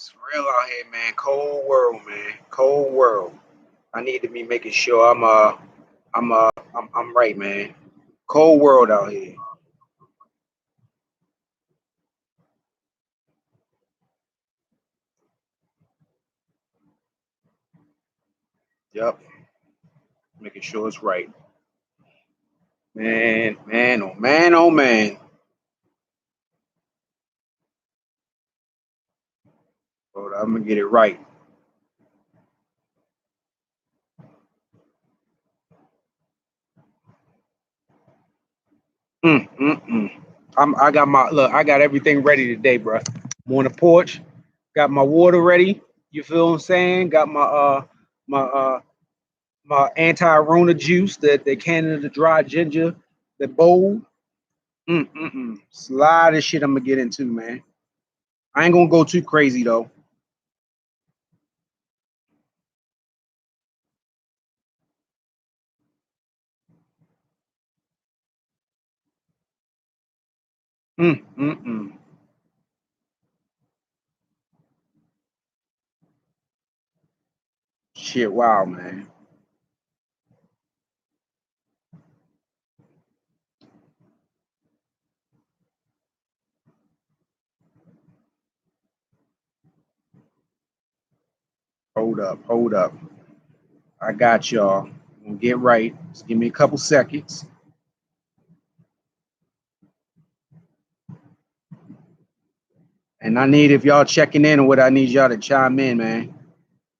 It's real out here, man. Cold world, man. Cold world. I need to be making sure I'm right, man. Cold world out here. Yep. Making sure it's right. Man, man, oh man, oh man. Hold on, I'm gonna get it right. Mm. I got my look. I got everything ready today, bro. I'm on the porch. Got my water ready. You feel what I'm saying? Got my my anti-Rona juice, the Canada Dry Ginger, the bowl. It's a lot of shit I'm gonna get into, man. I ain't gonna go too crazy though. Mm. Shit, wow, man. Hold up, hold up. I got y'all. I'm gonna get right. Just give me a couple seconds. And I need if y'all checking in or what, I need y'all to chime in, man.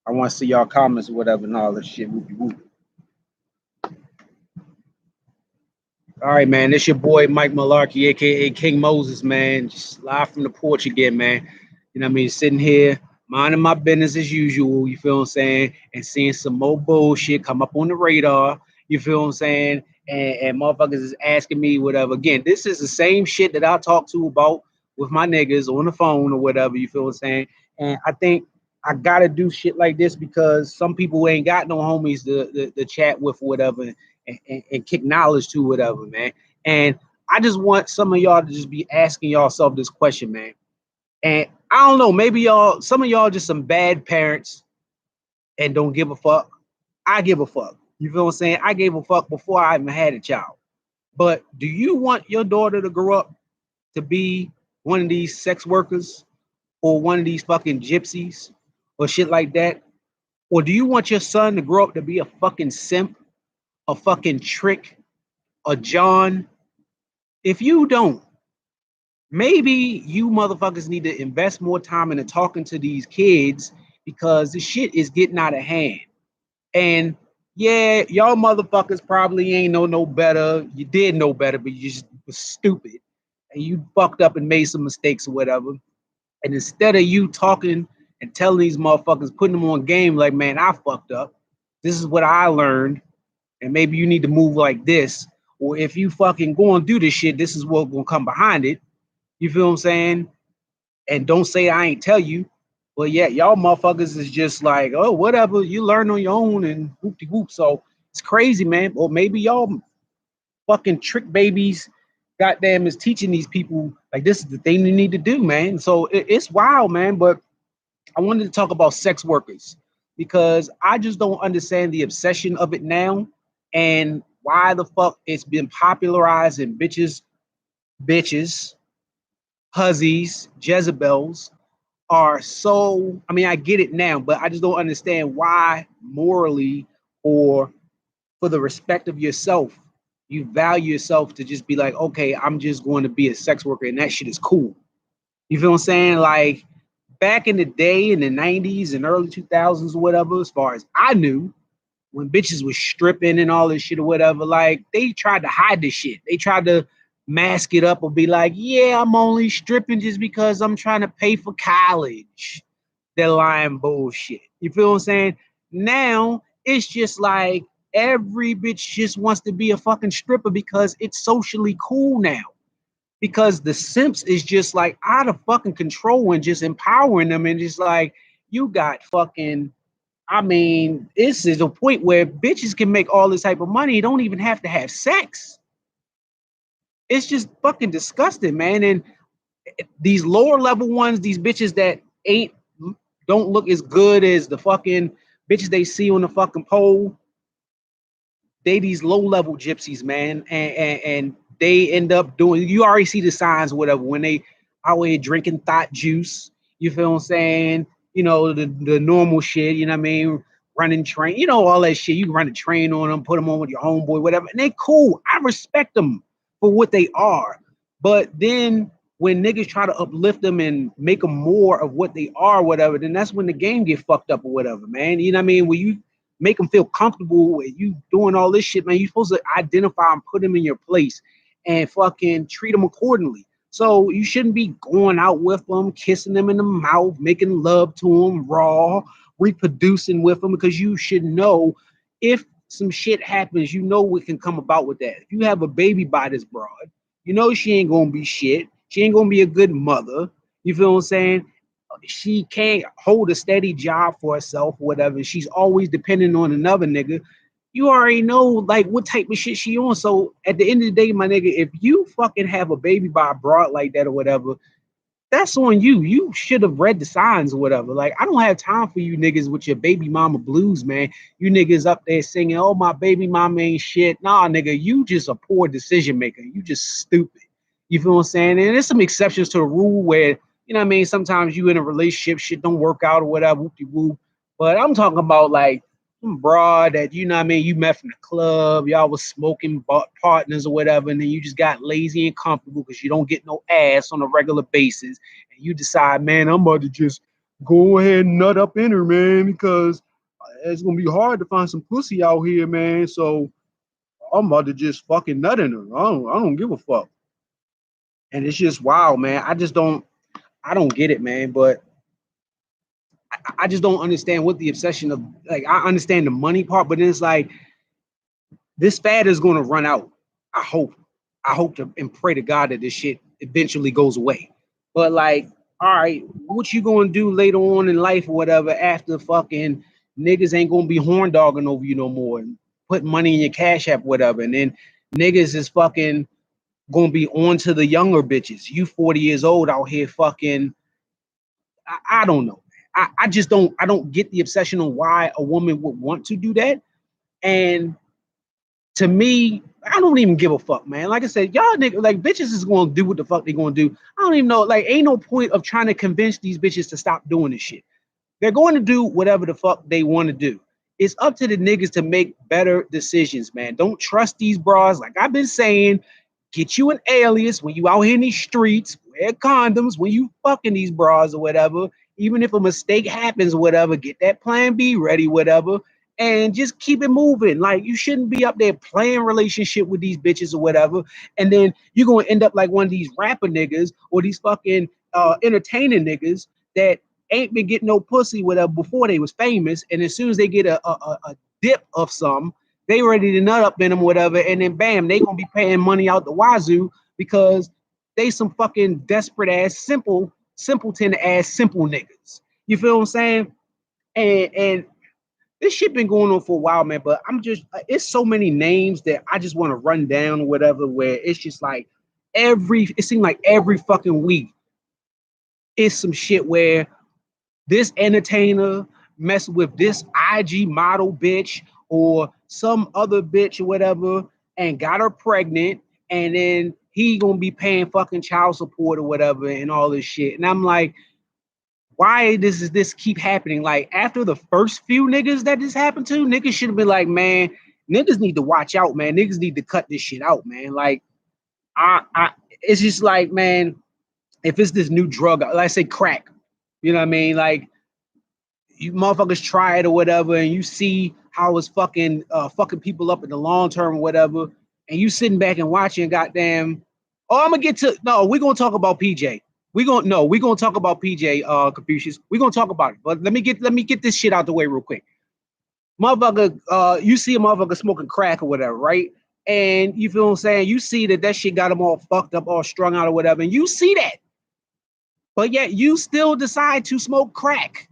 I want to see y'all comments or whatever and all this shit. Whoopie whoop. All right, man. This your boy Mike Malarkey, aka King Moses, man. Just live from the porch again, man. You know what I mean? Sitting here, minding my business as usual, you feel what I'm saying? And seeing some more bullshit come up on the radar, you feel what I'm saying? And motherfuckers is asking me whatever. Again, this is the same shit that I talk to about with my niggas on the phone or whatever, you feel what I'm saying? And I think I gotta do shit like this because some people ain't got no homies to chat with or whatever and kick knowledge to whatever, man. And I just want some of y'all to just be asking yourself this question, man. And I don't know, maybe y'all, some of y'all just some bad parents and don't give a fuck. I give a fuck. You feel what I'm saying? I gave a fuck before I even had a child. But do you want your daughter to grow up to be one of these sex workers or one of these fucking gypsies or shit like that? Or do you want your son to grow up to be a fucking simp, a fucking trick, a John? If you don't, maybe you motherfuckers need to invest more time into talking to these kids because this shit is getting out of hand. And yeah, y'all motherfuckers probably ain't know no better. You did know better, but you just was stupid. And you fucked up and made some mistakes or whatever. And instead of you talking and telling these motherfuckers, putting them on game like, man, I fucked up. This is what I learned. And maybe you need to move like this. Or if you fucking go and do this shit, this is what gonna come behind it. You feel what I'm saying? And don't say I ain't tell you. But yeah, y'all motherfuckers is just like, oh, whatever, you learn on your own and whoop de whoop. So it's crazy, man. Or maybe y'all fucking trick babies, goddamn, is teaching these people like this is the thing you need to do, man. So it's wild, man. But I wanted to talk about sex workers because I just don't understand the obsession of it now and why the fuck it's been popularized in bitches, huzzies, Jezebels are so, I mean, I get it now, but I just don't understand why morally or for the respect of yourself, you value yourself to just be like, okay, I'm just going to be a sex worker and that shit is cool. You feel what I'm saying? Like back in the day in the 90s and early 2000s or whatever, as far as I knew, when bitches was stripping and all this shit or whatever, like they tried to hide this shit. They tried to mask it up or be like, yeah, I'm only stripping just because I'm trying to pay for college. They're lying bullshit. You feel what I'm saying? Now it's just like every bitch just wants to be a fucking stripper because it's socially cool now. Because the simps is just like out of fucking control and just empowering them and just like you got fucking, I mean, this is a point where bitches can make all this type of money. Don't even have to have sex. It's just fucking disgusting, man. And these lower level ones, these bitches that ain't don't look as good as the fucking bitches they see on the fucking pole. They these low level gypsies, man, and they end up doing. You already see the signs, or whatever, when they out here drinking thought juice. You feel what I'm saying? You know the normal shit. You know what I mean? Running train, you know all that shit. You can run a train on them, put them on with your homeboy, whatever, and they cool. I respect them for what they are, but then when niggas try to uplift them and make them more of what they are, whatever, then that's when the game get fucked up or whatever, man. You know what I mean? When you make them feel comfortable with you doing all this shit, man, you're supposed to identify and put them in your place and fucking treat them accordingly. So you shouldn't be going out with them, kissing them in the mouth, making love to them raw, reproducing with them, because you should know if some shit happens, you know what can come about with that. If you have a baby by this broad, you know she ain't gonna be shit. She ain't gonna be a good mother. You feel what I'm saying? She can't hold a steady job for herself, whatever. She's always depending on another nigga. You already know like what type of shit she on. So at the end of the day, my nigga, if you fucking have a baby by a broad like that or whatever, that's on you. You should have read the signs or whatever. Like, I don't have time for you niggas with your baby mama blues, man. You niggas up there singing, oh, my baby mama ain't shit. Nah, nigga, you just a poor decision maker. You just stupid. You feel what I'm saying? And there's some exceptions to the rule where, you know what I mean, sometimes you in a relationship, shit don't work out or whatever, whoop-de-whoop. But I'm talking about like some broad that, you know what I mean, you met from the club, y'all was smoking partners or whatever, and then you just got lazy and comfortable because you don't get no ass on a regular basis. And you decide, man, I'm about to just go ahead and nut up in her, man, because it's going to be hard to find some pussy out here, man. So I'm about to just fucking nut in her. I don't give a fuck. And it's just wow, man. I don't get it, man. But I just don't understand what the obsession of, like, I understand the money part, but then it's like this fad is going to run out. I hope. I hope to and pray to God that this shit eventually goes away. But like, all right, what you gonna do later on in life or whatever after fucking niggas ain't gonna be horn dogging over you no more and put money in your cash app, whatever, and then niggas is fucking gonna be on to the younger bitches. You 40 years old out here fucking. I don't know. I just don't get the obsession on why a woman would want to do that. And to me, I don't even give a fuck, man. Like I said, y'all niggas, like bitches is gonna do what the fuck they gonna do. I don't even know. Like, ain't no point of trying to convince these bitches to stop doing this shit. They're going to do whatever the fuck they want to do. It's up to the niggas to make better decisions, man. Don't trust these bras. Like I've been saying, get you an alias when you out here in these streets. Wear condoms when you fucking these bras or whatever. Even if a mistake happens or whatever, get that plan B ready, whatever, and just keep it moving. Like you shouldn't be up there playing relationship with these bitches or whatever, and then you're gonna end up like one of these rapper niggas or these fucking entertaining niggas that ain't been getting no pussy whatever before they was famous, and as soon as they get a dip of some, they ready to nut up in them whatever, and then bam, they gonna be paying money out the wazoo because they some fucking desperate ass simpleton ass simple niggas. You feel what I'm saying? And this shit been going on for a while, man. But I'm just, it's so many names that I just want to run down or whatever. Where it's just like it seems like every fucking week is some shit where this entertainer mess with this IG model bitch or some other bitch or whatever and got her pregnant, and then he gonna be paying fucking child support or whatever and all this shit. And I'm like, why does this keep happening? Like after the first few niggas that this happened to, niggas should have been like, man, niggas need to watch out, man. Niggas need to cut this shit out, man. Like it's just like, man, if it's this new drug, like I say crack, you know what I mean? Like you motherfuckers try it or whatever, and you see how it's fucking people up in the long term or whatever, and you sitting back and watching, goddamn. Oh, I'm gonna get to no. We're gonna talk about PJ. We're gonna talk about PJ. Confucius. We're gonna talk about it, but let me get this shit out the way real quick. Motherfucker, you see a motherfucker smoking crack or whatever, right? And you feel what I'm saying? You see that shit got him all fucked up, all strung out or whatever, and you see that, but yet you still decide to smoke crack.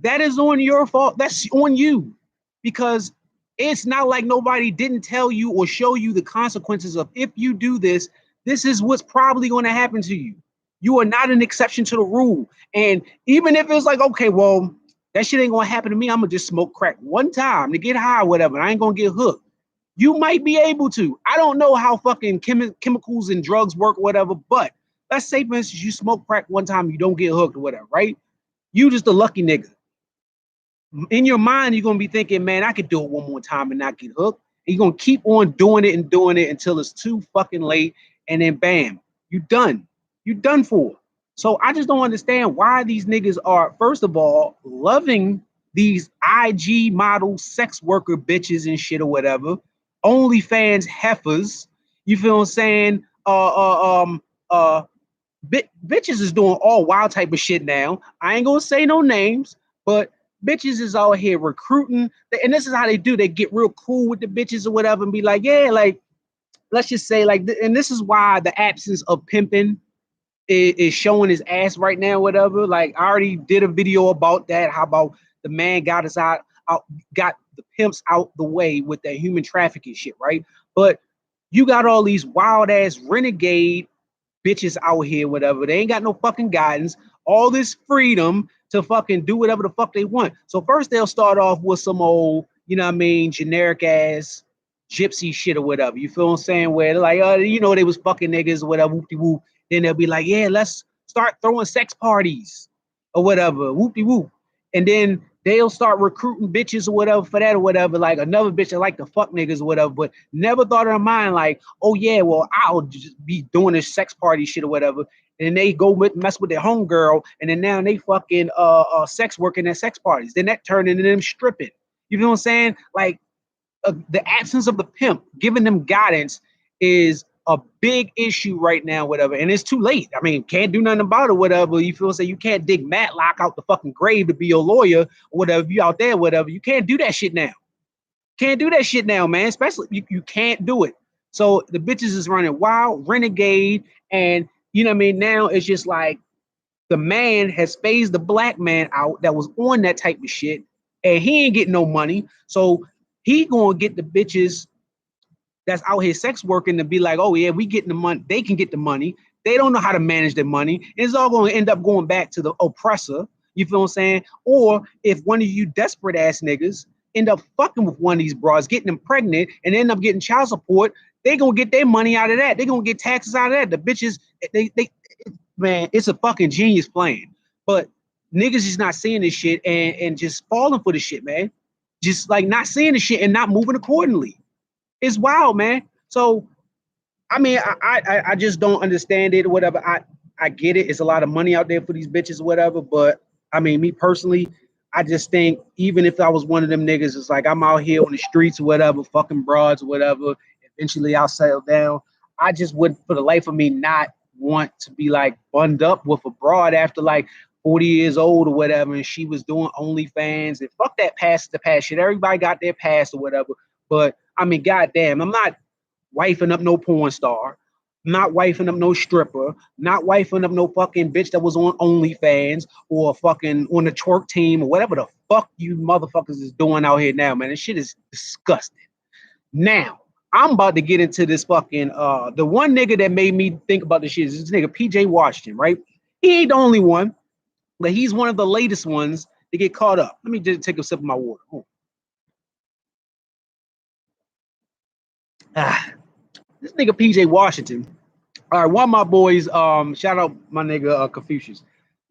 That is on your fault. That's on you, because it's not like nobody didn't tell you or show you the consequences of if you do this, this is what's probably going to happen to you. You are not an exception to the rule. And even if it's like, okay, well, that shit ain't gonna happen to me. I'm gonna just smoke crack one time to get high or whatever. I ain't gonna get hooked. You might be able to. I don't know how fucking chemicals and drugs work or whatever, but let's say, for instance, you smoke crack one time, you don't get hooked or whatever, right? You just a lucky nigga. In your mind, you're gonna be thinking, man, I could do it one more time and not get hooked. And you're gonna keep on doing it and doing it until it's too fucking late, and then bam, you done. You done for. So I just don't understand why these niggas are, first of all, loving these IG model sex worker bitches and shit or whatever, OnlyFans heifers. You feel what I'm saying? Bitches is doing all wild type of shit now. I ain't gonna say no names, but bitches is out here recruiting, and this is how they do. They get real cool with the bitches or whatever, and be like, yeah, like let's just say like, and this is why the absence of pimping is showing his ass right now, whatever. Like I already did a video about that. How about the man got us out, got the pimps out the way with that human trafficking shit, right? But you got all these wild ass renegade bitches out here, whatever. They ain't got no fucking guidance. All this freedom to fucking do whatever the fuck they want. So first they'll start off with some old, you know what I mean, generic ass gypsy shit or whatever. You feel what I'm saying? Where they're like, you know, they was fucking niggas or whatever, whoop de whoop. Then they'll be like, yeah, let's start throwing sex parties or whatever, whoop de whoop. And then they'll start recruiting bitches or whatever for that or whatever. Like another bitch that like to fuck niggas or whatever, but never thought in her mind like, oh yeah, well, I'll just be doing this sex party shit or whatever. And they go mess with their homegirl, and then now they fucking sex working at sex parties. Then that turned into them stripping. You know what I'm saying? Like the absence of the pimp giving them guidance is a big issue right now, whatever. And it's too late. I mean, can't do nothing about it, whatever. You feel say you can't dig Matlock out the fucking grave to be your lawyer or whatever. You out there, whatever. You can't do that shit now. Can't do that shit now, man. Especially you can't do it. So the bitches is running wild, renegade, and you know what I mean. Now it's just like the man has phased the black man out that was on that type of shit, and he ain't getting no money. So he gonna get the bitches that's out here sex working to be like, oh yeah, we getting the money. They can get the money. They don't know how to manage their money. It's all going to end up going back to the oppressor. You feel what I'm saying? Or if one of you desperate ass niggas end up fucking with one of these bras, getting them pregnant, and end up getting child support, they gonna get their money out of that. They gonna get taxes out of that. The bitches, they man, it's a fucking genius plan. But niggas is not seeing this shit and just falling for the shit, man. Just like not seeing the shit and not moving accordingly. It's wild, man. So I mean, I just don't understand it or whatever. I get it. It's a lot of money out there for these bitches or whatever. But I mean, me personally, I just think even if I was one of them niggas, it's like I'm out here on the streets or whatever, fucking broads or whatever. Eventually I'll settle down. I just would, for the life of me, not want to be like bunned up with a broad after like 40 years old or whatever, and she was doing OnlyFans and fuck that past the past shit. Everybody got their past or whatever. But I mean, goddamn, I'm not wifing up no porn star, not wifing up no stripper, not wifing up no fucking bitch that was on OnlyFans or fucking on the twerk team or whatever the fuck you motherfuckers is doing out here now, man. This shit is disgusting. Now, I'm about to get into this fucking the one nigga that made me think about this shit is this nigga PJ Washington, right? He ain't the only one, but he's one of the latest ones to get caught up. Let me just take a sip of my water. This nigga PJ Washington. All right, one of my boys, shout out my nigga Confucius.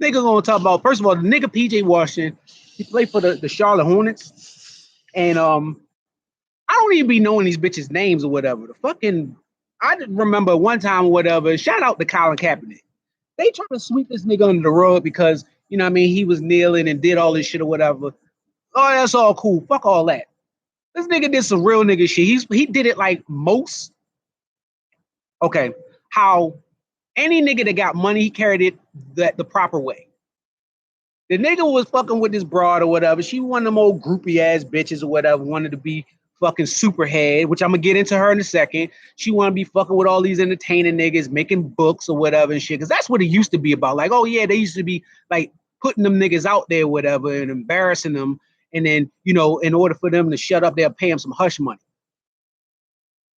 Nigga gonna talk about, first of all, the nigga PJ Washington, he played for the Charlotte Hornets. And I don't even be knowing these bitches' names or whatever. The fucking, I remember one time or whatever, shout out to Colin Kaepernick. They trying to sweep this nigga under the rug because, you know what I mean, he was kneeling and did all this shit or whatever. Oh, that's all cool. Fuck all that. This nigga did some real nigga shit. He did it like most. Okay, how any nigga that got money, he carried it the proper way. The nigga was fucking with this broad or whatever. She one of them old groupie ass bitches or whatever, wanted to be fucking superhead, which I'm gonna get into her in a second. She want to be fucking with all these entertaining niggas, making books or whatever and shit. Cause that's what it used to be about. Like, oh yeah, they used to be like putting them niggas out there, whatever, and embarrassing them. And then, you know, in order for them to shut up, they'll pay them some hush money.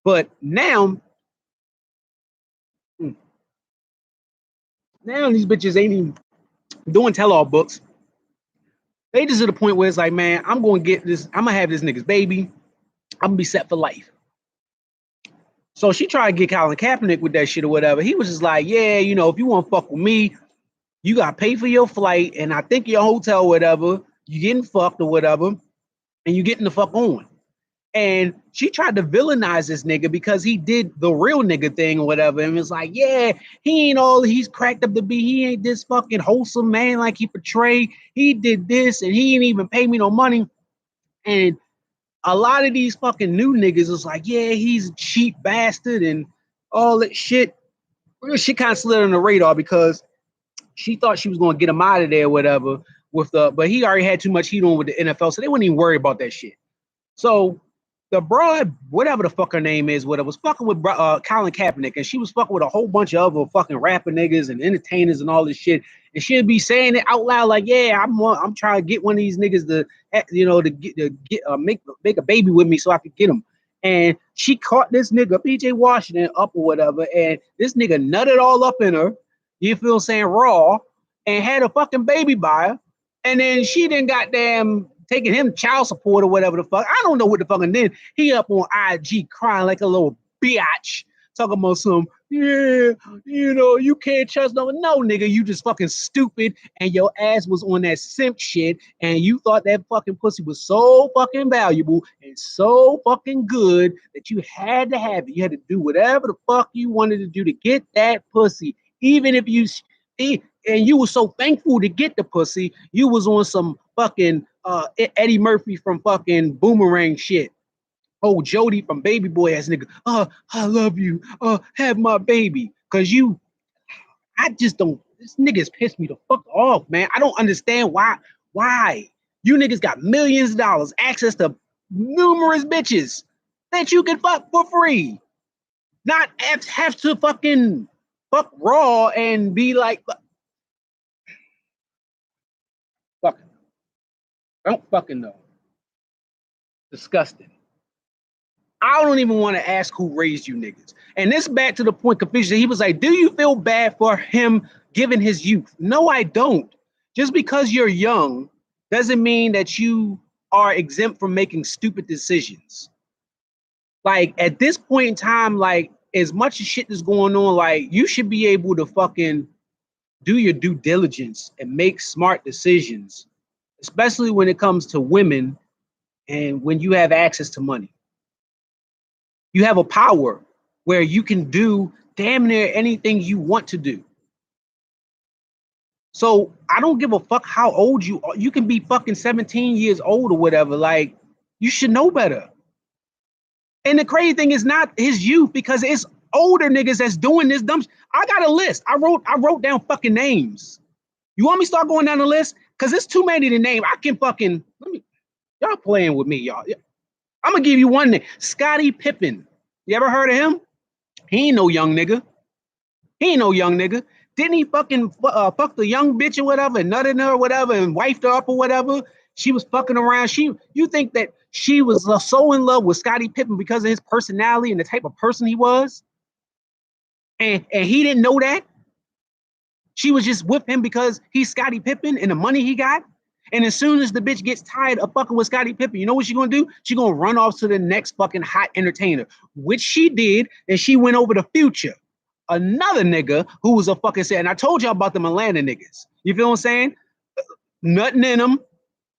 But now, Now these bitches ain't even doing tell-all books. They just at the point where it's like, man, I'm gonna get this, I'm gonna have this nigga's baby, I'm gonna be set for life. So she tried to get Colin Kaepernick with that shit or whatever. He was just like, yeah, you know, if you want to fuck with me, you got to pay for your flight and I think your hotel or whatever. You getting fucked or whatever, and you getting the fuck on. And she tried to villainize this nigga because he did the real nigga thing or whatever. And it's like, yeah, he ain't all he's cracked up to be. He ain't this fucking wholesome man like he portrayed. He did this and he ain't even pay me no money. And a lot of these fucking new niggas is like, yeah, he's a cheap bastard and all that shit. She kind of slid on the radar because she thought she was going to get him out of there or whatever with the, but he already had too much heat on with the NFL, so they wouldn't even worry about that shit. So the broad, whatever the fuck her name is, whatever, was fucking with Colin Kaepernick, and she was fucking with a whole bunch of other fucking rapper niggas and entertainers and all this shit. And she'd be saying it out loud like, "Yeah, I'm trying to get one of these niggas to, you know, make a baby with me so I could get him." And she caught this nigga PJ Washington up or whatever, and this nigga nutted all up in her. You feel saying raw, and had a fucking baby by her, and then she didn't goddamn taking him child support or whatever the fuck. I don't know what the fuck. And then he up on IG crying like a little bitch, talking about some, yeah, you know, you can't trust no nigga, you just fucking stupid, and your ass was on that simp shit, and you thought that fucking pussy was so fucking valuable and so fucking good that you had to have it. You had to do whatever the fuck you wanted to do to get that pussy, even if you and you were so thankful to get the pussy, you was on some fucking Eddie Murphy from fucking Boomerang shit. Oh, Jody from Baby Boy ass nigga. I love you. Have my baby. Cause I just don't. This niggas piss me the fuck off, man. I don't understand why. Why you niggas got millions of dollars, access to numerous bitches that you can fuck for free, not have to fucking fuck raw and be like, fuck. I don't fucking know. Disgusting. I don't even want to ask who raised you niggas. And this back to the point Confucius, he was like, do you feel bad for him given his youth? No, I don't. Just because you're young doesn't mean that you are exempt from making stupid decisions. Like at this point in time, like as much as shit is going on, like you should be able to fucking do your due diligence and make smart decisions, especially when it comes to women and when you have access to money. You have a power where you can do damn near anything you want to do. So I don't give a fuck how old you are. You can be fucking 17 years old or whatever. Like, you should know better. And the crazy thing is not his youth, because it's older niggas that's doing this dumb. I got a list. I wrote down fucking names. You want me to start going down the list? Because it's too many to name. I can fucking, y'all playing with me, y'all. I'm gonna give you one name. Scottie Pippen. You ever heard of him? He ain't no young nigga. He ain't no young nigga. Didn't he fucking fuck the young bitch or whatever and nutted her or whatever and wifed her up or whatever? She was fucking around. You think that she was so in love with Scottie Pippen because of his personality and the type of person he was? And he didn't know that? She was just with him because he's Scottie Pippen and the money he got? And as soon as the bitch gets tired of fucking with Scottie Pippen, you know what she's gonna do? She's gonna run off to the next fucking hot entertainer, which she did, and she went over to Future, another nigga who was a fucking set. And I told y'all about them Atlanta niggas. You feel what I'm saying? Nothing in them.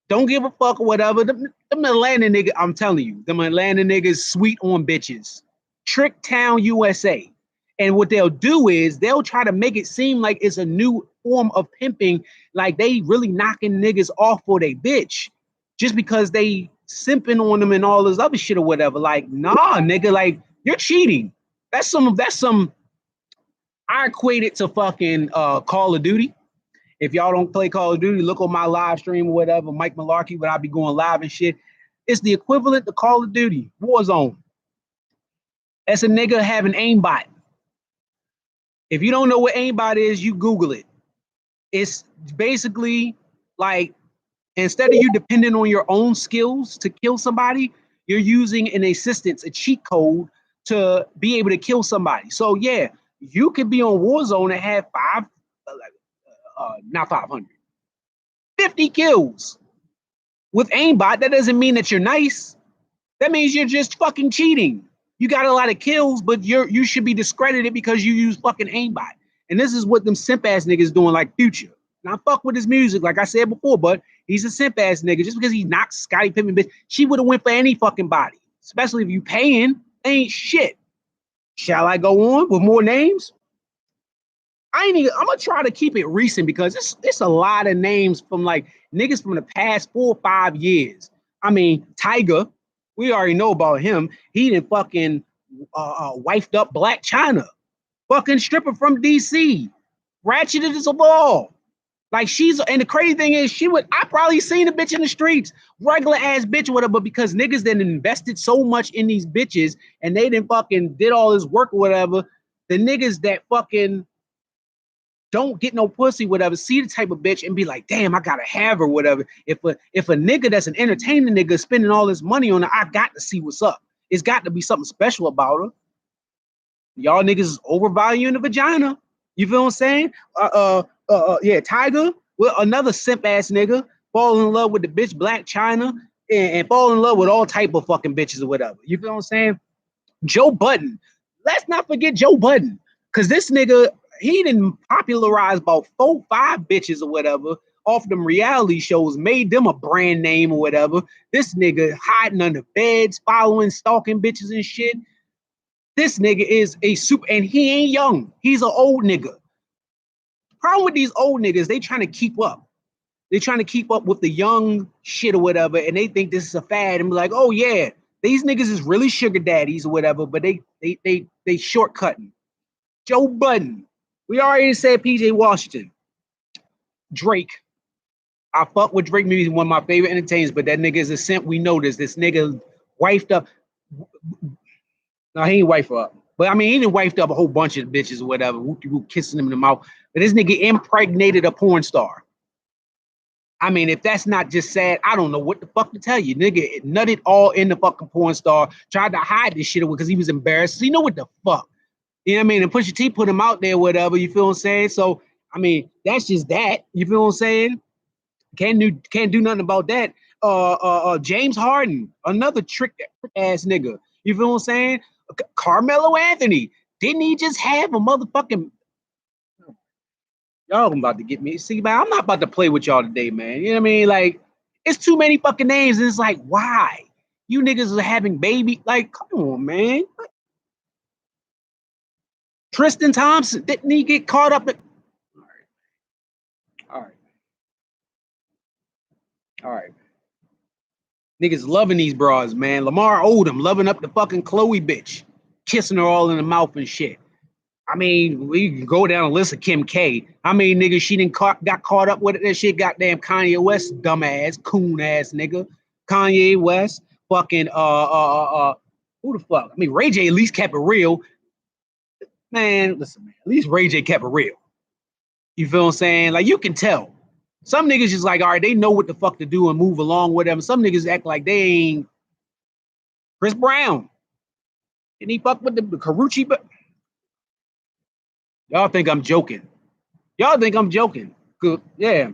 Don't give a fuck or whatever. Them Atlanta niggas, I'm telling you, them Atlanta niggas sweet on bitches. Trick Town, USA. And what they'll do is they'll try to make it seem like it's a new form of pimping, like they really knocking niggas off for they bitch, just because they simping on them and all this other shit or whatever. Like, nah, nigga, like you're cheating. That's some. I equate it to fucking Call of Duty. If y'all don't play Call of Duty, look on my live stream or whatever, Mike Malarkey, but I'll be going live and shit. It's the equivalent to Call of Duty, Warzone. That's a nigga having aimbot. If you don't know what aimbot is, you Google it. It's basically like, instead of you depending on your own skills to kill somebody, you're using an assistance, a cheat code to be able to kill somebody. So yeah, you could be on Warzone and have not 500, 50 kills with aimbot. That doesn't mean that you're nice. That means you're just fucking cheating. You got a lot of kills, but you should be discredited because you use fucking aimbot. And this is what them simp ass niggas doing, like Future. And I fuck with his music, like I said before, but he's a simp ass nigga. Just because he knocked Scottie Pippen, bitch, she would have went for any fucking body, especially if you paying. Ain't shit. Shall I go on with more names? I'm gonna try to keep it recent because it's a lot of names from like niggas from the past 4 or 5 years. I mean, Tiger, we already know about him. He done fucking wifed up Black China, fucking stripper from DC, ratcheted as a ball. Like and the crazy thing is, I probably seen a bitch in the streets, regular ass bitch or whatever, but because niggas then invested so much in these bitches and they didn't fucking did all this work or whatever, the niggas that fucking don't get no pussy, whatever, see the type of bitch and be like, damn, I gotta have her, whatever. If a nigga that's an entertaining nigga spending all this money on her, I got to see what's up. It's got to be something special about her. Y'all niggas is overvaluing the vagina. You feel what I'm saying? Yeah, Tiger, well, another simp ass nigga, fall in love with the bitch Black China and fall in love with all type of fucking bitches or whatever. You feel what I'm saying? Joe Budden. Let's not forget Joe Budden. Cause this nigga, he didn't popularize about 4, 5 bitches or whatever off them reality shows, made them a brand name or whatever. This nigga hiding under beds, following, stalking bitches and shit. This nigga is a super, and he ain't young. He's an old nigga. Problem with these old niggas, they trying to keep up. They trying to keep up with the young shit or whatever, and they think this is a fad and be like, oh yeah, these niggas is really sugar daddies or whatever, but they shortcutting. Joe Budden. We already said PJ Washington. Drake. I fuck with Drake music, one of my favorite entertainers, but that nigga is a simp. We know this. This nigga wifed up. No, he ain't wifed up. But I mean, he didn't wifed up a whole bunch of bitches or whatever, whoop, kissing him in the mouth. But this nigga impregnated a porn star. I mean, if that's not just sad, I don't know what the fuck to tell you. Nigga nutted all in the fucking porn star, tried to hide this shit because he was embarrassed. So you know what the fuck? You know what I mean? And Pusha T put him out there, whatever, you feel what I'm saying? So, I mean, that's just that. You feel what I'm saying? Can't do nothing about that. James Harden, another trick ass nigga. You feel what I'm saying? Carmelo Anthony. Didn't he just have a motherfucking... Y'all about to get me. See, man, I'm not about to play with y'all today, man. You know what I mean? Like, it's too many fucking names. And it's like, why? You niggas are having baby. Like, come on, man. Tristan Thompson, didn't he get caught up in... All right. Niggas loving these bras, man. Lamar Odom loving up the fucking Chloe bitch. Kissing her all in the mouth and shit. I mean, we can go down a list of Kim K. How many niggas she didn't got caught up with it? That shit, goddamn Kanye West, dumbass, coon ass nigga. Kanye West, fucking who the fuck? I mean, Ray J at least kept it real. Man, listen, man. At least Ray J kept it real. You feel what I'm saying? Like, you can tell. Some niggas just like, all right, they know what the fuck to do and move along with them. Some niggas act like they ain't. Chris Brown. Didn't he fuck with the Karuchi? But y'all think I'm joking. Good. Yeah.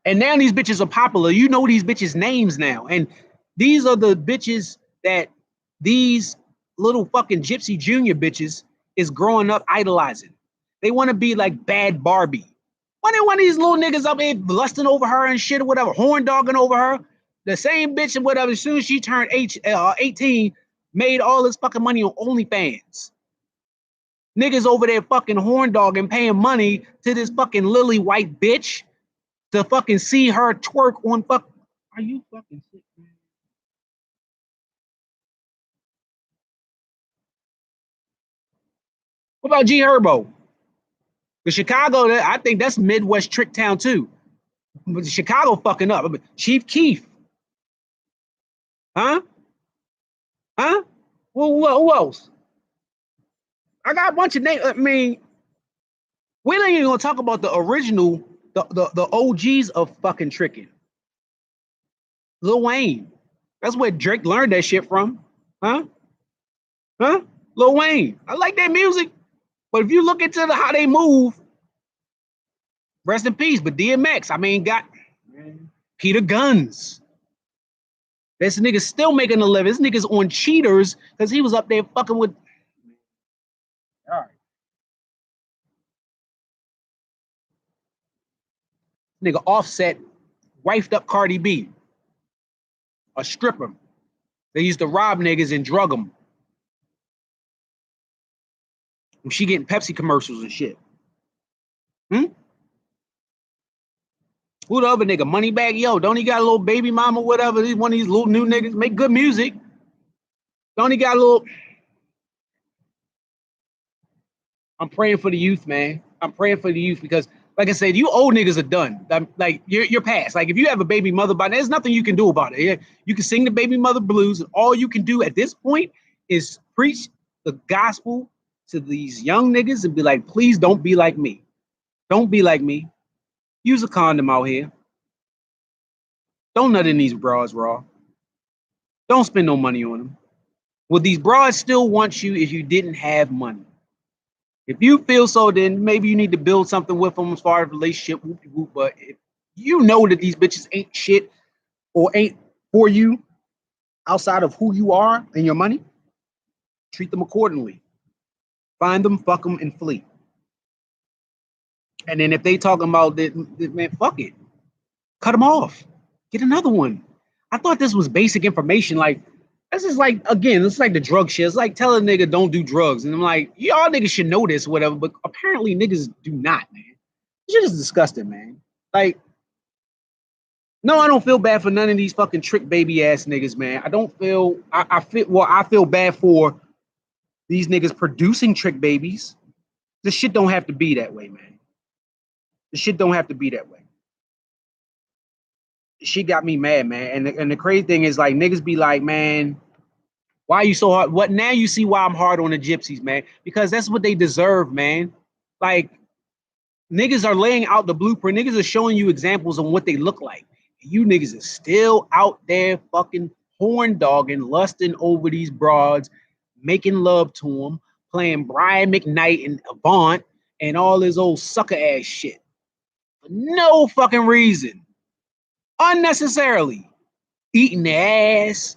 And now these bitches are popular. You know these bitches' names now. And these are the bitches that these little fucking Gypsy Junior bitches is growing up idolizing. They want to be like Bad Barbie. One of these little niggas up here lusting over her and shit or whatever, horn dogging over her. The same bitch and whatever, as soon as she turned 18, made all this fucking money on OnlyFans. Niggas over there fucking horn dogging, paying money to this fucking lily white bitch to fucking see her twerk on fuck. Are you fucking sick, man? What about G Herbo? The Chicago, I think that's Midwest trick town too. But Chicago fucking up. Chief Keef. Huh? Huh? Well, who else? I got a bunch of names. I mean, we ain't even gonna talk about the original, the OGs of fucking tricking. Lil Wayne. That's where Drake learned that shit from. Huh? Huh? Lil Wayne. I like that music. But if you look into how they move, Rest in peace. But DMX, I mean, got Peter Guns. This nigga's still making a living. This nigga's on cheaters because he was up there fucking with. All right. Nigga Offset wifed up Cardi B, a stripper. They used to rob niggas and drug them. She getting Pepsi commercials and shit. Who the other nigga? Moneybagg Yo. Don't he got a little baby mama, whatever? He's one of these little new niggas. Make good music. Don't he got a little... I'm praying for the youth, man. I'm praying for the youth because, like I said, you old niggas are done. Like, you're past. Like, if you have a baby mother, but there's nothing you can do about it. You can sing the baby mother blues, and all you can do at this point is preach the gospel to these young niggas and be like, please don't be like me. Don't be like me. Use a condom out here. Don't nut in these bras raw. Don't spend no money on them. Would these bras still want you if you didn't have money? If you feel so, then maybe you need to build something with them as far as relationship. Whoop-de-whoop. But if you know that these bitches ain't shit or ain't for you outside of who you are and your money, treat them accordingly. Find them, fuck them, and flee. And then if they talking about that, man, fuck it. Cut them off. Get another one. I thought this was basic information. Like, this is like, again, it's like the drug shit. It's like telling a nigga don't do drugs. And I'm like, y'all niggas should know this, whatever. But apparently niggas do not, man. This shit is disgusting, man. Like, no, I don't feel bad for none of these fucking trick baby ass niggas, man. I don't feel, I feel bad for these niggas producing trick babies. This shit don't have to be that way, man. This shit don't have to be that way. She got me mad, man. And the crazy thing is, like, niggas be like, man, why are you so hard? What now? You see why I'm hard on the gypsies, man? Because that's what they deserve, man. Like, niggas are laying out the blueprint. Niggas are showing you examples of what they look like. You niggas are still out there fucking horn dogging, lusting over these broads, making love to them, playing Brian McKnight and Avant and all this old sucker ass shit. For no fucking reason. Unnecessarily. Eating their ass,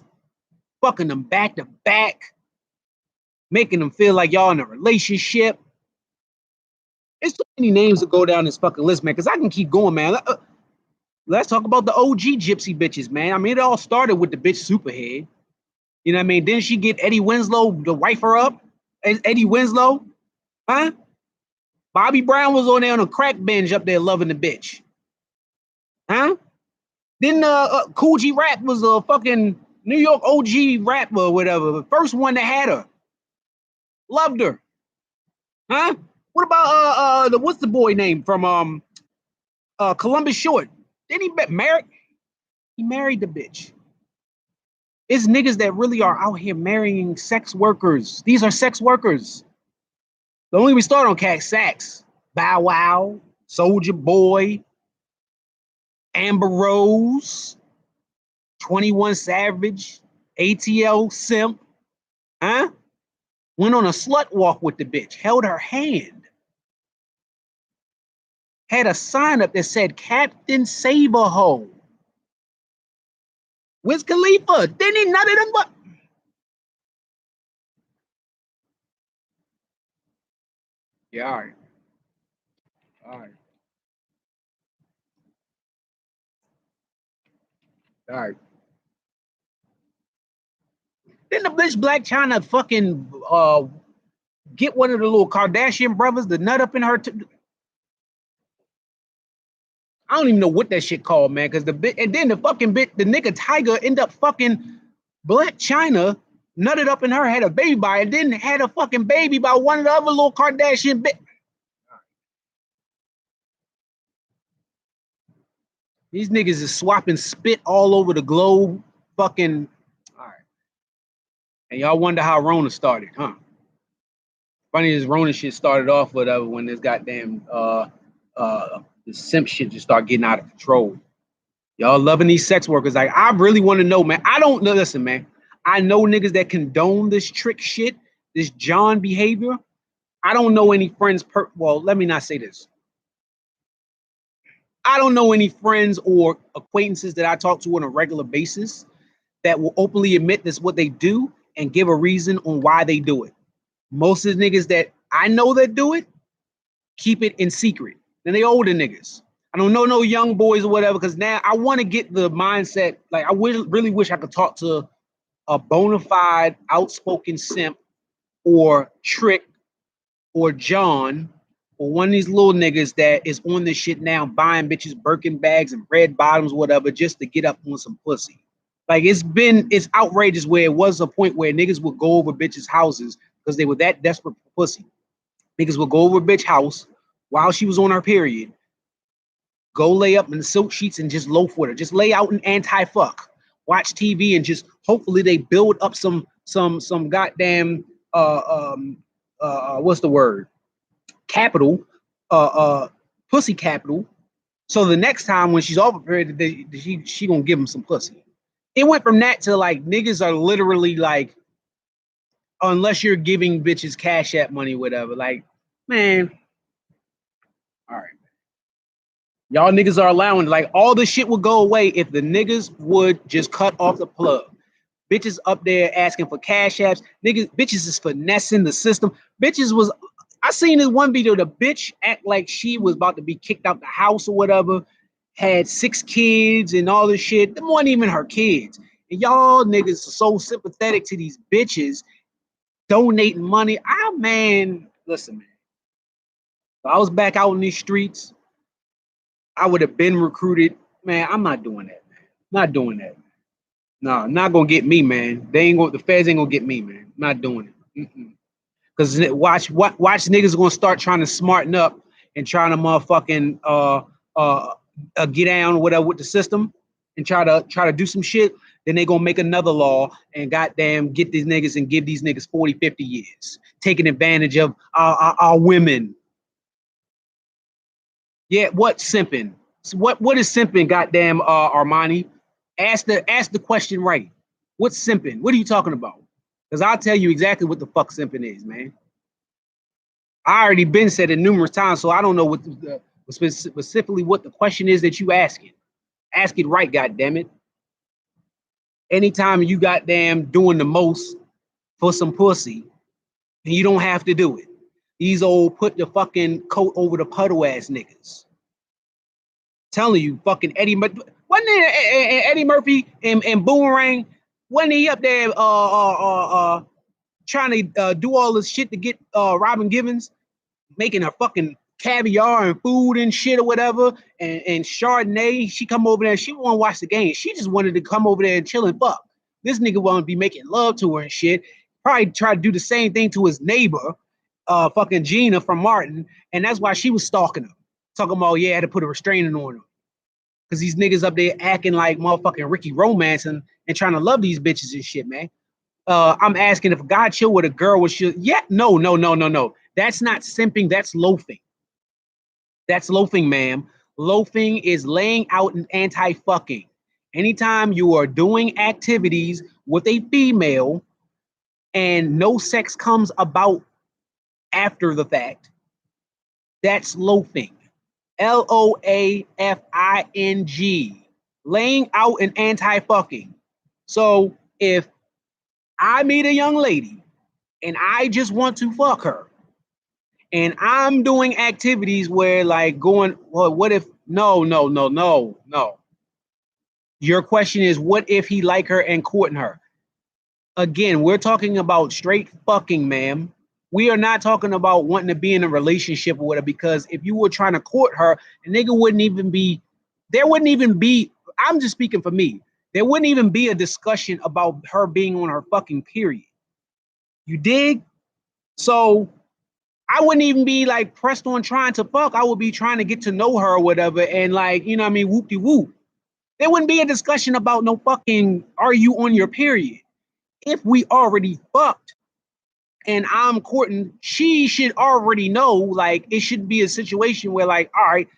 fucking them back to back, making them feel like y'all in a relationship. There's so many names to go down this fucking list, man, because I can keep going, man. Let's talk about the OG gypsy bitches, man. I mean, it all started with the bitch Superhead. You know what I mean? Didn't she get Eddie Winslow to wife her up? Eddie Winslow? Huh? Bobby Brown was on there on a crack binge up there loving the bitch. Huh? Then Kool G Rap was a fucking New York OG rapper or whatever. The first one that had her. Loved her. Huh? What about what's the boy name from Columbus Short? Didn't he marry? He married the bitch. It's niggas that really are out here marrying sex workers. These are sex workers. Don't even start on Cat Sax, Bow Wow, Soulja Boy, Amber Rose, 21 Savage, ATL Simp, huh? Went on a slut walk with the bitch, held her hand. Had a sign up that said, Captain Save a Hoe. Wiz Khalifa, didn't he nut it but yeah, all right. All right. All right. Then the bitch Blac Chyna fucking get one of the little Kardashian brothers to nut up in her. I don't even know what that shit called, man. Because the bit and then the fucking bit, the nigga Tiger end up fucking Blac Chyna, nutted up in her, had a baby by, and then had a fucking baby by one of the other little Kardashian bit. These niggas is swapping spit all over the globe. Fucking all right. And y'all wonder how Rona started, huh? Funny as Rona shit started off whatever when this goddamn the simp shit just start getting out of control. Y'all loving these sex workers. Like, I really want to know, man. I don't know. Listen, man. I know niggas that condone this trick shit, this John behavior. I don't know any friends. Well, let me not say this. I don't know any friends or acquaintances that I talk to on a regular basis that will openly admit this what they do and give a reason on why they do it. Most of the niggas that I know that do it keep it in secret. Then they older niggas. I don't know no young boys or whatever, because now I want to get the mindset. Like I really wish I could talk to a bona fide outspoken simp or Trick or John or one of these little niggas that is on this shit now buying bitches Birkin bags and red bottoms, whatever, just to get up on some pussy. Like it's outrageous where it was a point where niggas would go over bitches' houses because they were that desperate for pussy. Niggas would go over a bitch house while she was on her period, go lay up in the silk sheets and just loaf with her. Just lay out and anti-fuck. Watch TV and just hopefully they build up some goddamn what's the word? Capital, pussy capital. So the next time when she's off her period, she gonna give him some pussy. It went from that to like niggas are literally like, unless you're giving bitches Cash App money, whatever. Like, man, all right. Y'all niggas are allowing, like, all the shit would go away if the niggas would just cut off the plug. Bitches up there asking for Cash Apps. Bitches is finessing the system. I seen this one video, the bitch act like she was about to be kicked out the house or whatever, had 6 kids and all this shit. Them wasn't even her kids. And y'all niggas are so sympathetic to these bitches donating money. Man, listen, man. If I was back out in these streets, I would have been recruited. Man, I'm not doing that, man. Not doing that. No, not gonna get me, man. The feds ain't gonna get me, man. Not doing it. Because watch niggas gonna start trying to smarten up and trying to motherfucking get down or whatever with the system and try to do some shit. Then they gonna make another law and goddamn get these niggas and give these niggas 40, 50 years, taking advantage of our women. Yeah, what simping? So what is simping, goddamn Armani? Ask the question right. What's simping? What are you talking about? Because I'll tell you exactly what the fuck simping is, man. I already been said it numerous times, so I don't know what specifically what the question is that you asking. Ask it right, goddammit. Anytime you goddamn doing the most for some pussy, and you don't have to do it. These old put the fucking coat over the puddle ass niggas. Telling you, fucking Eddie Murphy. Wasn't it Eddie Murphy and Boomerang? Wasn't he up there trying to do all this shit to get Robin Givens, making her fucking caviar and food and shit or whatever, and Chardonnay, she come over there, she won't watch the game. She just wanted to come over there and chill and fuck. This nigga won't be making love to her and shit. Probably try to do the same thing to his neighbor, fucking Gina from Martin, and that's why she was stalking him. Talking about, yeah, I had to put a restraining on him. Because these niggas up there acting like motherfucking Ricky Romance and trying to love these bitches and shit, man. I'm asking if God chill with a girl with shit. Yeah, no. That's not simping, that's loafing. That's loafing, ma'am. Loafing is laying out an anti-fucking. Anytime you are doing activities with a female and no sex comes about after the fact, that's loafing. Loafing. Laying out an anti-fucking. So if I meet a young lady and I just want to fuck her, and I'm doing activities where like going, well, what if, no. Your question is, what if he like her and courting her? Again, we're talking about straight fucking, ma'am. We are not talking about wanting to be in a relationship or whatever, because if you were trying to court her, a nigga wouldn't even be, I'm just speaking for me. There wouldn't even be a discussion about her being on her fucking period. You dig? So I wouldn't even be like pressed on trying to fuck. I would be trying to get to know her or whatever. And like, you know what I mean? Whoop-de-whoop. There wouldn't be a discussion about no fucking, are you on your period? If we already fucked and I'm courting, she should already know, like, it should be a situation where like, all right,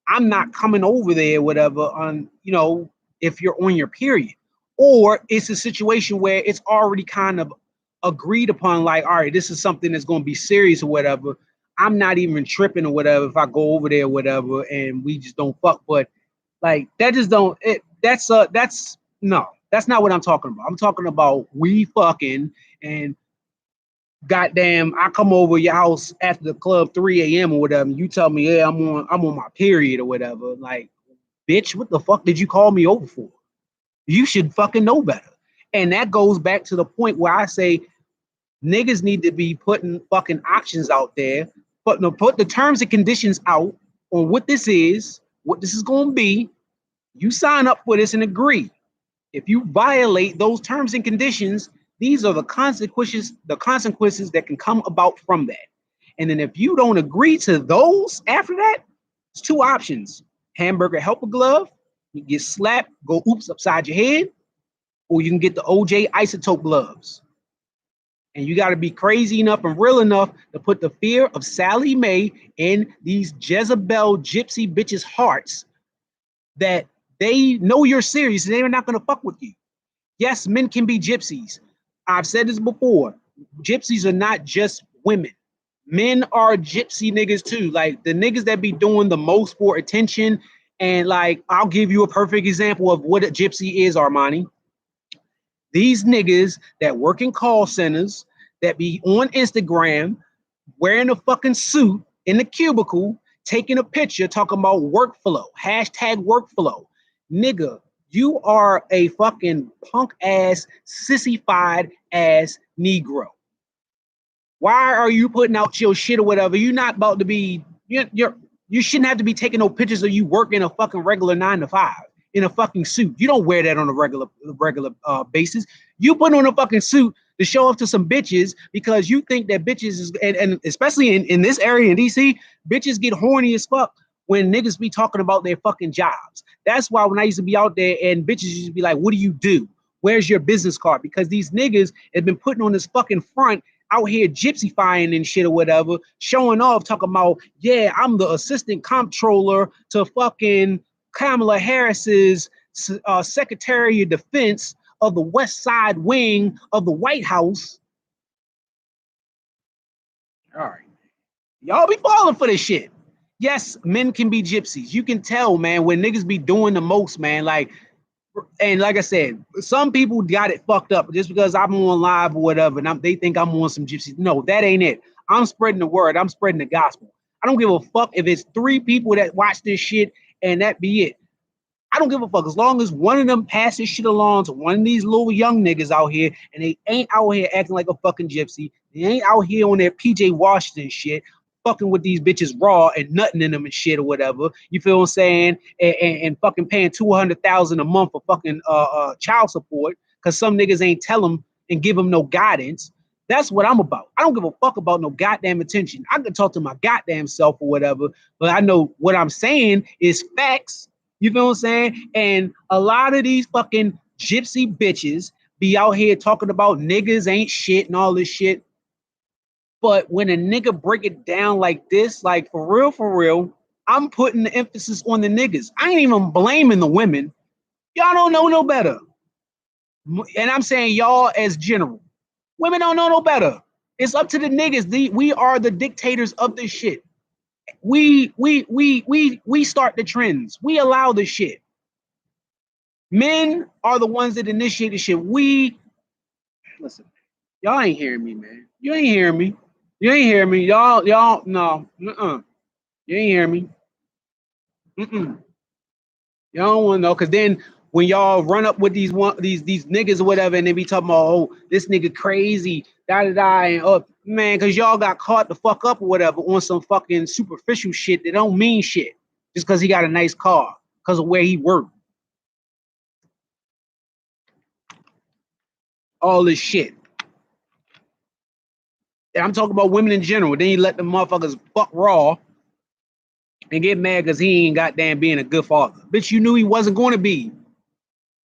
I'm not coming over there, whatever, on, you know, if you're on your period. Or it's a situation where it's already kind of agreed upon, like, all right, this is something that's going to be serious or whatever. I'm not even tripping or whatever if I go over there or whatever and we just don't fuck. But like that just don't it that's no, that's not what I'm talking about. I'm talking about we fucking and goddamn I come over your house after the club 3 a.m. or whatever, and you tell me, yeah, I'm on my period or whatever. Like, bitch, what the fuck did you call me over for? You should fucking know better. And that goes back to the point where I say niggas need to be putting fucking options out there, but no, put the terms and conditions out on what this is going to be. You sign up for this and agree. If you violate those terms and conditions, these are the consequences that can come about from that. And then if you don't agree to those after that, it's two options. Hamburger helper glove, you get slapped, go oops upside your head, or you can get the OJ isotope gloves. And you got to be crazy enough and real enough to put the fear of Sally Mae in these Jezebel gypsy bitches' hearts that they know you're serious and they're not going to fuck with you. Yes, men can be gypsies. I've said this before. Gypsies are not just women. Men are gypsy niggas too. Like the niggas that be doing the most for attention. And like, I'll give you a perfect example of what a gypsy is, Armani. These niggas that work in call centers, that be on Instagram, wearing a fucking suit in the cubicle, taking a picture, talking about workflow, hashtag workflow. Nigga, you are a fucking punk ass, sissified ass Negro. Why are you putting out your shit or whatever? You're not about to be, you shouldn't have to be taking no pictures of you working a fucking regular 9 to 5 in a fucking suit. You don't wear that on a regular basis. You put on a fucking suit to show off to some bitches because you think that bitches is, and especially in this area in DC, bitches get horny as fuck when niggas be talking about their fucking jobs. That's why when I used to be out there and bitches used to be like, what do you do? Where's your business card? Because these niggas have been putting on this fucking front out here gypsyfying and shit or whatever, showing off, talking about, yeah, I'm the assistant comptroller to fucking Kamala Harris's Secretary of Defense of the West Side Wing of the White House. All right. Y'all be falling for this shit. Yes, men can be gypsies. You can tell, man, when niggas be doing the most, man. Like, and like I said, some people got it fucked up just because I'm on live or whatever, and they think I'm on some gypsies. No, that ain't it. I'm spreading the word. I'm spreading the gospel. I don't give a fuck if it's 3 people that watch this shit and that be it. I don't give a fuck as long as one of them passes shit along to one of these little young niggas out here and they ain't out here acting like a fucking gypsy. They ain't out here on their PJ Washington shit, fucking with these bitches raw and nutting in them and shit or whatever. You feel what I'm saying? And fucking paying $200,000 a month for fucking child support because some niggas ain't tell them and give them no guidance. That's what I'm about. I don't give a fuck about no goddamn attention. I can talk to my goddamn self or whatever, but I know what I'm saying is facts. You feel what I'm saying? And a lot of these fucking gypsy bitches be out here talking about niggas ain't shit and all this shit. But when a nigga break it down like this, like for real, I'm putting the emphasis on the niggas. I ain't even blaming the women. Y'all don't know no better. And I'm saying y'all as general. Women don't know no better. It's up to the niggas. We are the dictators of this shit. We start the trends. We allow the shit. Men are the ones that initiate the shit. Listen, y'all ain't hearing me, man. You ain't hearing me. You ain't hearing me. Y'all, no. You ain't hearing me. Y'all don't want to know, because then when y'all run up with these niggas or whatever, and they be talking about, oh, this nigga crazy, and man, because y'all got caught the fuck up or whatever on some fucking superficial shit that don't mean shit just because he got a nice car because of where he worked. All this shit. And I'm talking about women in general. Then you let the motherfuckers fuck raw and get mad because he ain't goddamn being a good father. Bitch, you knew he wasn't going to be.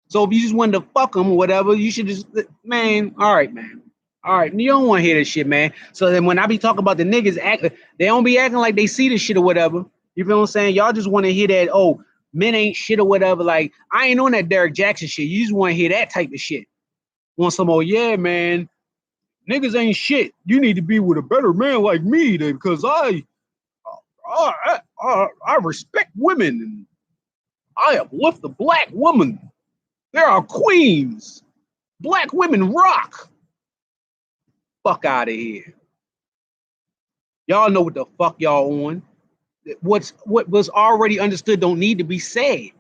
So if you just wanted to fuck him or whatever, you should just, man, all right, man. All right, you don't want to hear this shit, man. So then when I be talking about the niggas acting, they don't be acting like they see this shit or whatever. You feel what I'm saying? Y'all just want to hear that, oh, men ain't shit or whatever. Like, I ain't on that Derek Jackson shit. You just want to hear that type of shit. Want some, oh, yeah, man. Niggas ain't shit. You need to be with a better man like me, because I respect women and I uplift the black woman. There are queens. Black women rock. Fuck out of here. Y'all know what the fuck y'all on. What was already understood don't need to be said.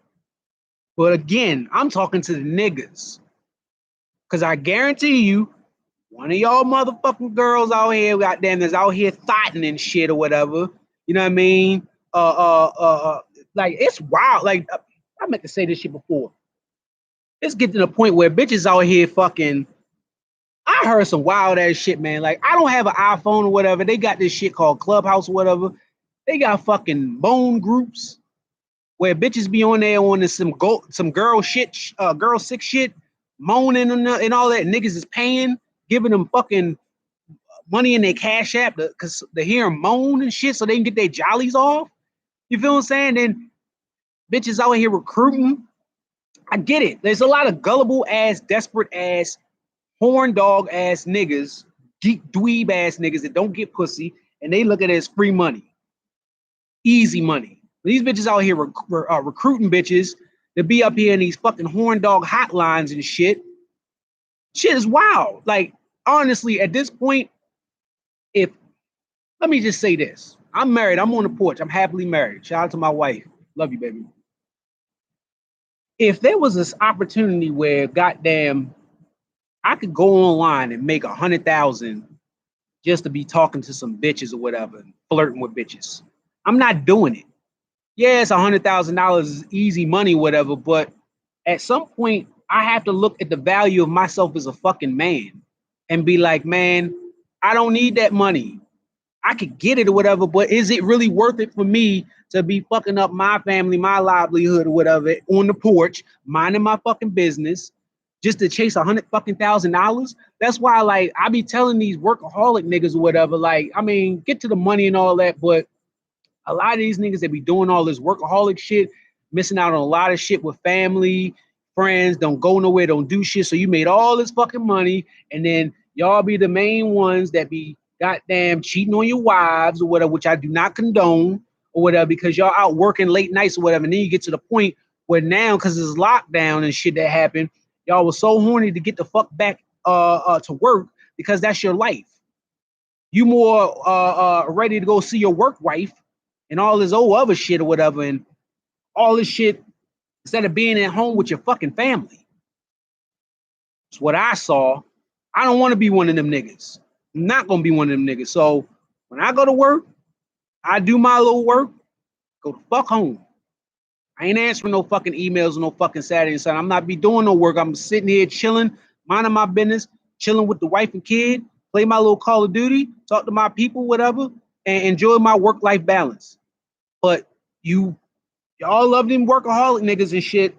But again, I'm talking to the niggas. Cause I guarantee you, one of y'all motherfucking girls out here, goddamn, that's out here thotting and shit or whatever. You know what I mean? Like it's wild. Like I meant to say this shit before. It's getting to the point where bitches out here fucking. I heard some wild ass shit, man. Like I don't have an iPhone or whatever. They got this shit called Clubhouse or whatever. They got fucking moan groups where bitches be on there on this some girl shit, girl sick shit, moaning and all that. Niggas is paying, giving them fucking money in their cash app because they hear them moan and shit so they can get their jollies off. You feel what I'm saying? Then bitches out here recruiting. I get it. There's a lot of gullible ass, desperate ass, horn dog ass niggas, geek dweeb ass niggas that don't get pussy and they look at it as free money, easy money. These bitches out here recruiting bitches to be up here in these fucking horn dog hotlines and shit. Shit is wild. Like, honestly, at this point, let me just say this. I'm married. I'm on the porch. I'm happily married. Shout out to my wife. Love you, baby. If there was this opportunity where, goddamn, I could go online and make 100,000 just to be talking to some bitches or whatever, and flirting with bitches, I'm not doing it. Yeah, it's $100,000 is easy money, whatever, but at some point, I have to look at the value of myself as a fucking man and be like, man, I don't need that money. I could get it or whatever, but is it really worth it for me to be fucking up my family, my livelihood or whatever on the porch, minding my fucking business, just to chase $100,000? That's why, like, I be telling these workaholic niggas or whatever, like, I mean, get to the money and all that, but a lot of these niggas that be doing all this workaholic shit, missing out on a lot of shit with family, friends, don't go nowhere, don't do shit. So you made all this fucking money, and then y'all be the main ones that be goddamn cheating on your wives or whatever, which I do not condone or whatever, because y'all out working late nights or whatever. And then you get to the point where now, because it's lockdown and shit that happened, y'all was so horny to get the fuck back to work because that's your life. You more ready to go see your work wife and all this old other shit or whatever, and all this shit instead of being at home with your fucking family. It's what I saw. I don't want to be one of them niggas. I'm not gonna be one of them niggas. So when I go to work, I do my little work, go the fuck home. I ain't answering no fucking emails or no fucking Saturday and Sunday. I'm not be doing no work. I'm sitting here chilling, minding my business, chilling with the wife and kid, play my little Call of Duty, talk to my people, whatever, and enjoy my work-life balance. But y'all love them workaholic niggas and shit,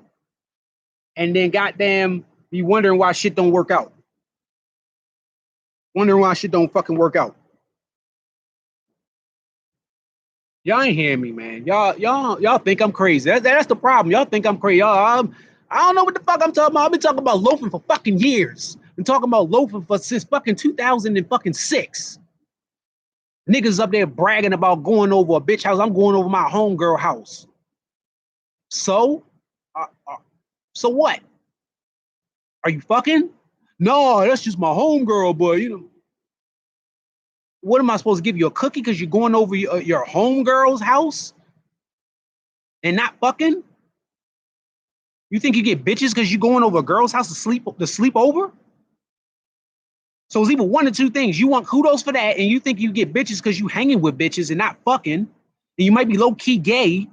and then goddamn be wondering why shit don't work out. Wondering why shit don't fucking work out. Y'all ain't hearing me, man. Y'all think I'm crazy. That's the problem. Y'all think I'm crazy. I don't know what the fuck I'm talking about. I've been talking about loafing for fucking years. Been talking about loafing for since fucking 2006. Niggas up there bragging about going over a bitch house. I'm going over my homegirl house. So what? Are you fucking? No, that's just my homegirl, but you know. What am I supposed to give you, a cookie because you're going over your homegirl's house and not fucking? You think you get bitches because you're going over a girl's house to sleep over? So it's either one or two things. You want kudos for that, and you think you get bitches because you hanging with bitches and not fucking, and you might be low-key gay,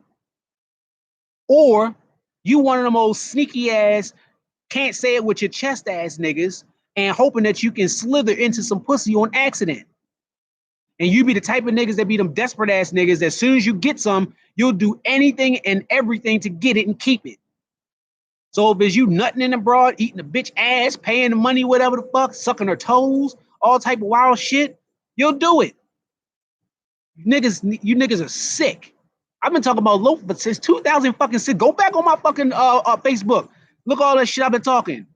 or you one of them old sneaky ass, can't say it with your chest ass niggas and hoping that you can slither into some pussy on accident. And you be the type of niggas that be them desperate ass niggas that as soon as you get some, you'll do anything and everything to get it and keep it. So if it's you nutting in the broad, eating a bitch ass, paying the money, whatever the fuck, sucking her toes, all type of wild shit, you'll do it. You niggas are sick. I've been talking about loaf, but since 2006. Go back on my fucking Facebook. Look all that shit I've been talking.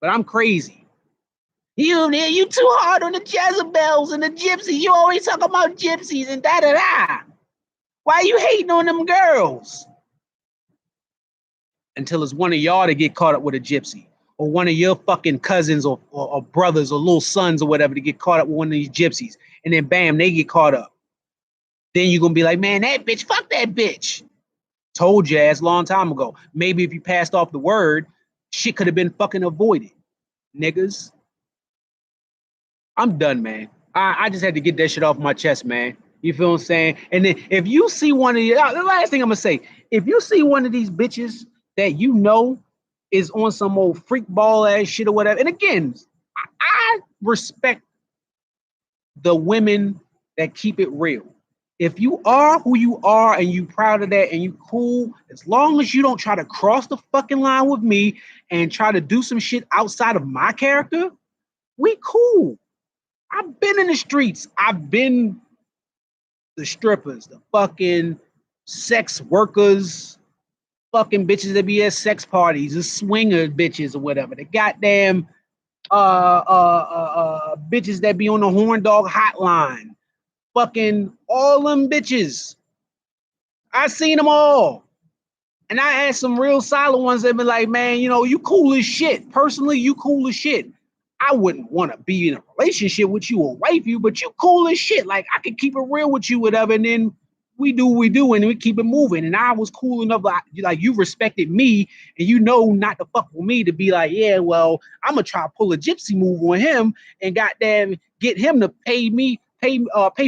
but I'm crazy. You too hard on the Jezebels and the gypsies. You always talk about gypsies and da-da-da. Why you hating on them girls? Until it's one of y'all to get caught up with a gypsy, or one of your fucking cousins or brothers or little sons or whatever to get caught up with one of these gypsies. And then bam, they get caught up. Then you're going to be like, man, that bitch, fuck that bitch. Told you ass a long time ago. Maybe if you passed off the word, shit could have been fucking avoided. Niggas. I'm done, man. I just had to get that shit off my chest, man. You feel what I'm saying? And then if you see one of the last thing I'm gonna say, if you see one of these bitches that you know is on some old freak ball ass shit or whatever, and again, I respect the women that keep it real. If you are who you are and you proud of that and you cool, as long as you don't try to cross the fucking line with me and try to do some shit outside of my character, we cool. I've been in the streets. I've been the strippers, the fucking sex workers, fucking bitches that be at sex parties, the swinger bitches or whatever, the goddamn bitches that be on the horn dog hotline, fucking all them bitches. I seen them all. And I had some real solid ones that been like, man, you know, you cool as shit. Personally, you cool as shit. I wouldn't want to be in a relationship with you or wife you, but you cool as shit. Like, I could keep it real with you, whatever, and then we do what we do, and we keep it moving. And I was cool enough, like you respected me, and you know not to fuck with me to be like, yeah, well, I'm gonna try to pull a gypsy move on him and goddamn get him to pay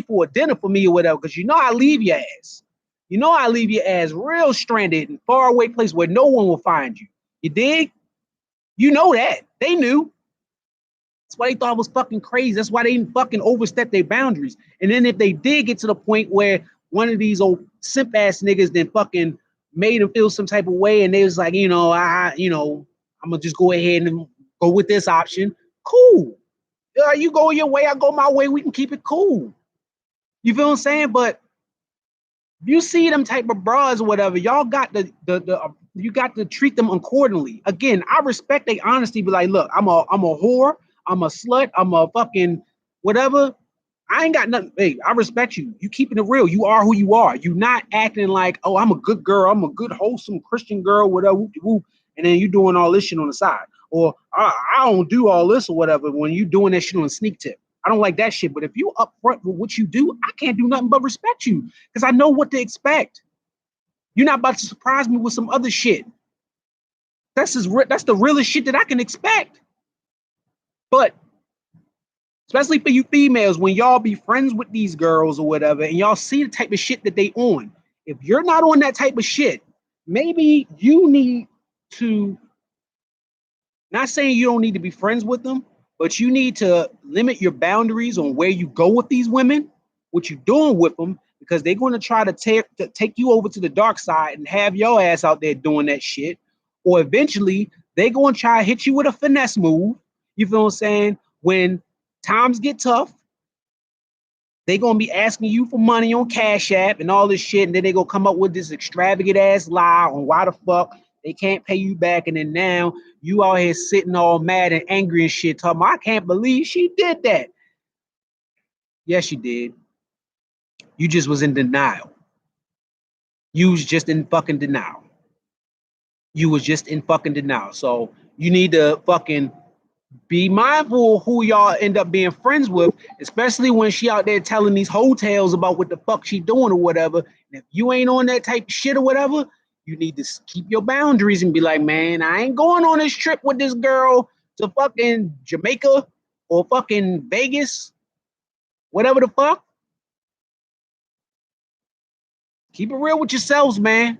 for a dinner for me or whatever, because you know I leave your ass. You know I leave your ass real stranded in far away place where no one will find you. You dig? You know that. They knew. That's why they thought I was fucking crazy. That's why they didn't fucking overstep their boundaries. And then if they did get to the point where one of these old simp ass niggas then fucking made them feel some type of way, and they was like, I'm gonna just go ahead and go with this option. Cool. You go your way, I go my way. We can keep it cool. You feel what I'm saying? But you see them type of bras or whatever, y'all got you got to treat them accordingly. Again, I respect their honesty. Be like, look, I'm a whore. I'm a slut. I'm a fucking whatever. I ain't got nothing. Hey, I respect you. You keeping it real. You are who you are. You not acting like, oh, I'm a good girl. I'm a good, wholesome Christian girl, whatever. And then you doing all this shit on the side. Or I don't do all this or whatever when you doing that shit on a sneak tip. I don't like that shit. But if you upfront with what you do, I can't do nothing but respect you because I know what to expect. You're not about to surprise me with some other shit. That's the realest shit that I can expect. But especially for you females, when y'all be friends with these girls or whatever, and y'all see the type of shit that they on, if you're not on that type of shit, maybe you need to, not saying you don't need to be friends with them, but you need to limit your boundaries on where you go with these women, what you're doing with them, because they're going to try to take you over to the dark side and have your ass out there doing that shit. Or eventually, they're going to try to hit you with a finesse move. You feel what I'm saying? When times get tough, they're going to be asking you for money on Cash App and all this shit. And then they're going to come up with this extravagant ass lie on why the fuck they can't pay you back. And then now you out here sitting all mad and angry and shit, talking about, I can't believe she did that. Yes, you did. You just was in denial. You was just in fucking denial. You was just in fucking denial. So you need to fucking be mindful of who y'all end up being friends with, especially when she out there telling these hotels about what the fuck she doing or whatever. And if you ain't on that type of shit or whatever, you need to keep your boundaries and be like, man, I ain't going on this trip with this girl to fucking Jamaica or fucking Vegas, whatever the fuck. Keep it real with yourselves, man.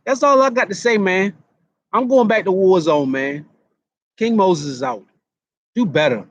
That's all I got to say, man. I'm going back to Warzone, man. King Moses is out. Do better.